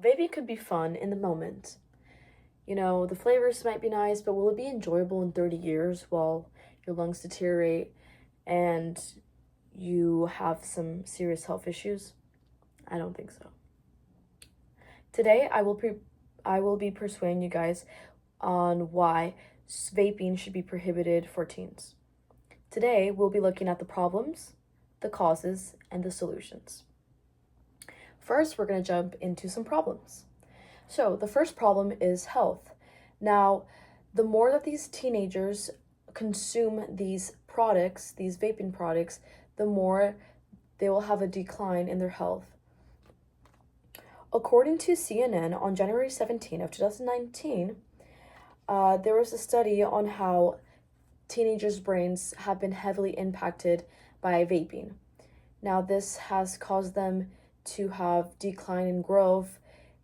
Vaping could be fun in the moment. The flavors might be nice, but will it be enjoyable in 30 years while your lungs deteriorate and you have some serious health issues? I don't think so. Today, I will be persuading you guys on why vaping should be prohibited for teens. Today, we'll be looking at the problems, the causes, and the solutions. First, we're going to jump into some problems. So, the first problem is health. Now, the more that these teenagers consume these products, these vaping products, the more they will have a decline in their health. According to CNN on January 17 of 2019, there was a study on how teenagers' brains have been heavily impacted by vaping. Now, this has caused them to have decline in growth,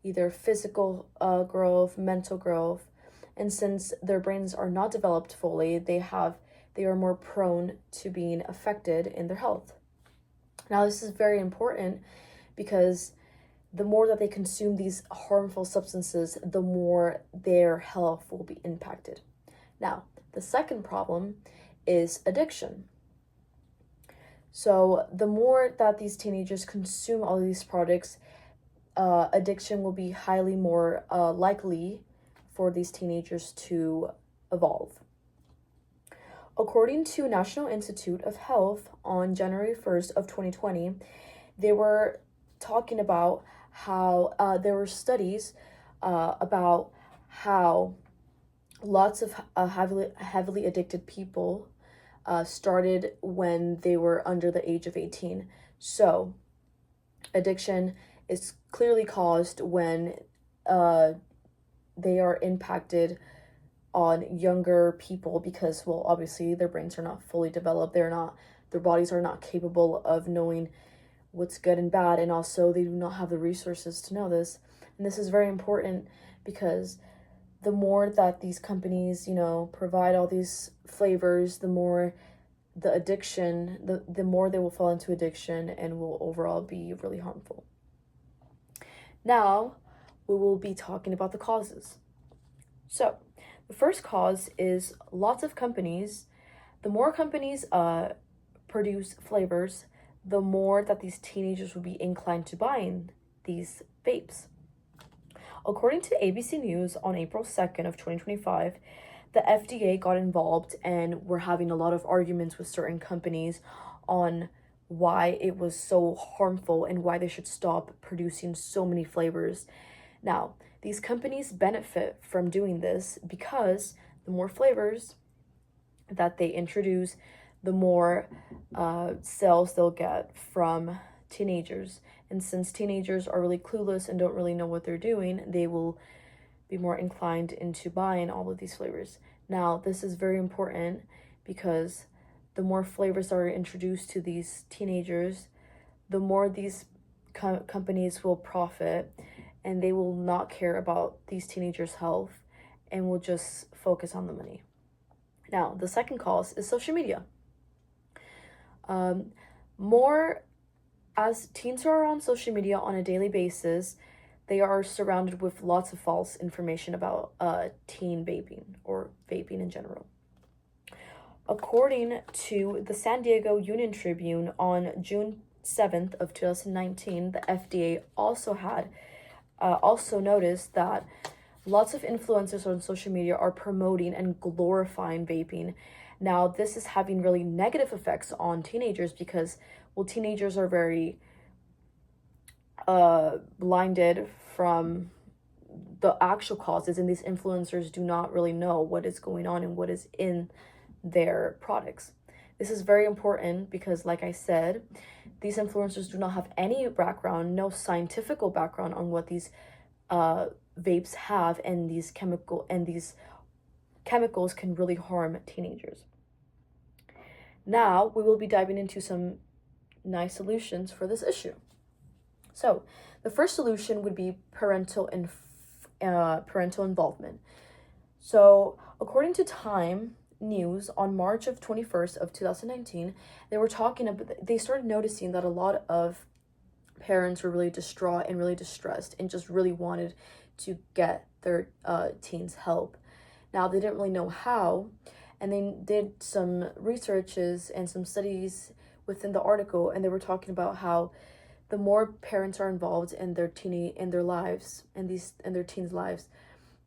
either physical growth, mental growth, and since their brains are not developed fully, they are more prone to being affected in their health. Now, this is very important because the more that they consume these harmful substances, the more their health will be impacted. Now, the second problem is addiction. So the more that these teenagers consume all of these products, addiction will be highly more likely for these teenagers to evolve. According to National Institute of Health on January 1st of 2020, they were talking about how there were studies about how lots of heavily addicted people started when they were under the age of 18. So addiction is clearly caused when they are impacted on younger people because, well, obviously their brains are not fully developed. Their bodies are not capable of knowing what's good and bad, and also they do not have the resources to know this. And this is very important because the more that these companies, provide all these flavors, the more the addiction, the more they will fall into addiction and will overall be really harmful. Now, we will be talking about the causes. So, the first cause is lots of companies. The more companies produce flavors, the more that these teenagers will be inclined to buying these vapes. According to ABC News on April 2nd of 2025, the FDA got involved and were having a lot of arguments with certain companies on why it was so harmful and why they should stop producing so many flavors. Now, these companies benefit from doing this because the more flavors that they introduce, the more sales they'll get from teenagers. And since teenagers are really clueless and don't really know what they're doing, they will be more inclined into buying all of these flavors. Now, this is very important because the more flavors that are introduced to these teenagers, the more these companies will profit, and they will not care about these teenagers' health and will just focus on the money. Now, the second cause is social media. More as teens are on social media on a daily basis, they are surrounded with lots of false information about teen vaping or vaping in general. According to the San Diego Union Tribune on June 7th of 2019, the FDA also noticed that lots of influencers on social media are promoting and glorifying vaping. Now, this is having really negative effects on teenagers because, well, teenagers are very blinded from the actual causes, and these influencers do not really know what is going on and what is in their products. This is very important because, like I said, these influencers do not have any background, no scientific background on what these vapes have, and these chemicals can really harm teenagers. Now, we will be diving into some nice solutions for this issue. So, the first solution would be parental involvement. So, according to Time News on March of 21st of 2019, they started noticing that a lot of parents were really distraught and really distressed and just really wanted to get their teens help. Now, they didn't really know how, and they did some researches and some studies within the article, and they were talking about how the more parents are involved in their lives, in their teens' lives,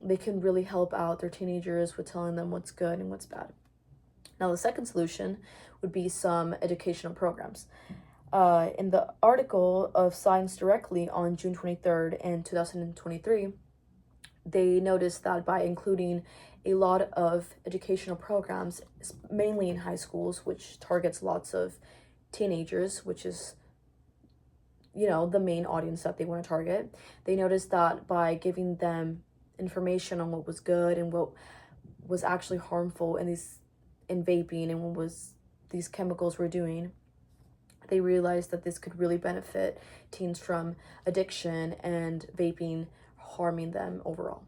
they can really help out their teenagers with telling them what's good and what's bad. Now, the second solution would be some educational programs. In the article of Science Directly on June 23rd in 2023, they noticed that by including a lot of educational programs, mainly in high schools, which targets lots of teenagers, which is, the main audience that they want to target, they noticed that by giving them information on what was good and what was actually harmful in vaping and what was these chemicals were doing, they realized that this could really benefit teens from addiction and vaping harming them overall.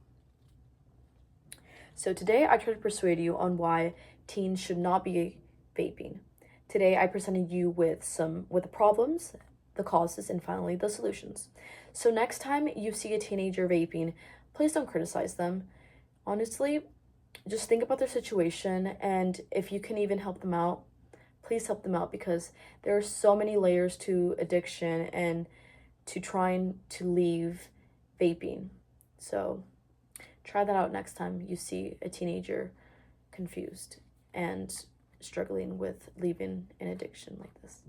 So today I try to persuade you on why teens should not be vaping. Today I presented you with the problems, the causes, and finally the solutions. So next time you see a teenager vaping, please don't criticize them. Honestly, just think about their situation, and if you can even help them out, please help them out, because there are so many layers to addiction and to trying to leave vaping. So try that out next time you see a teenager confused and struggling with leaving an addiction like this.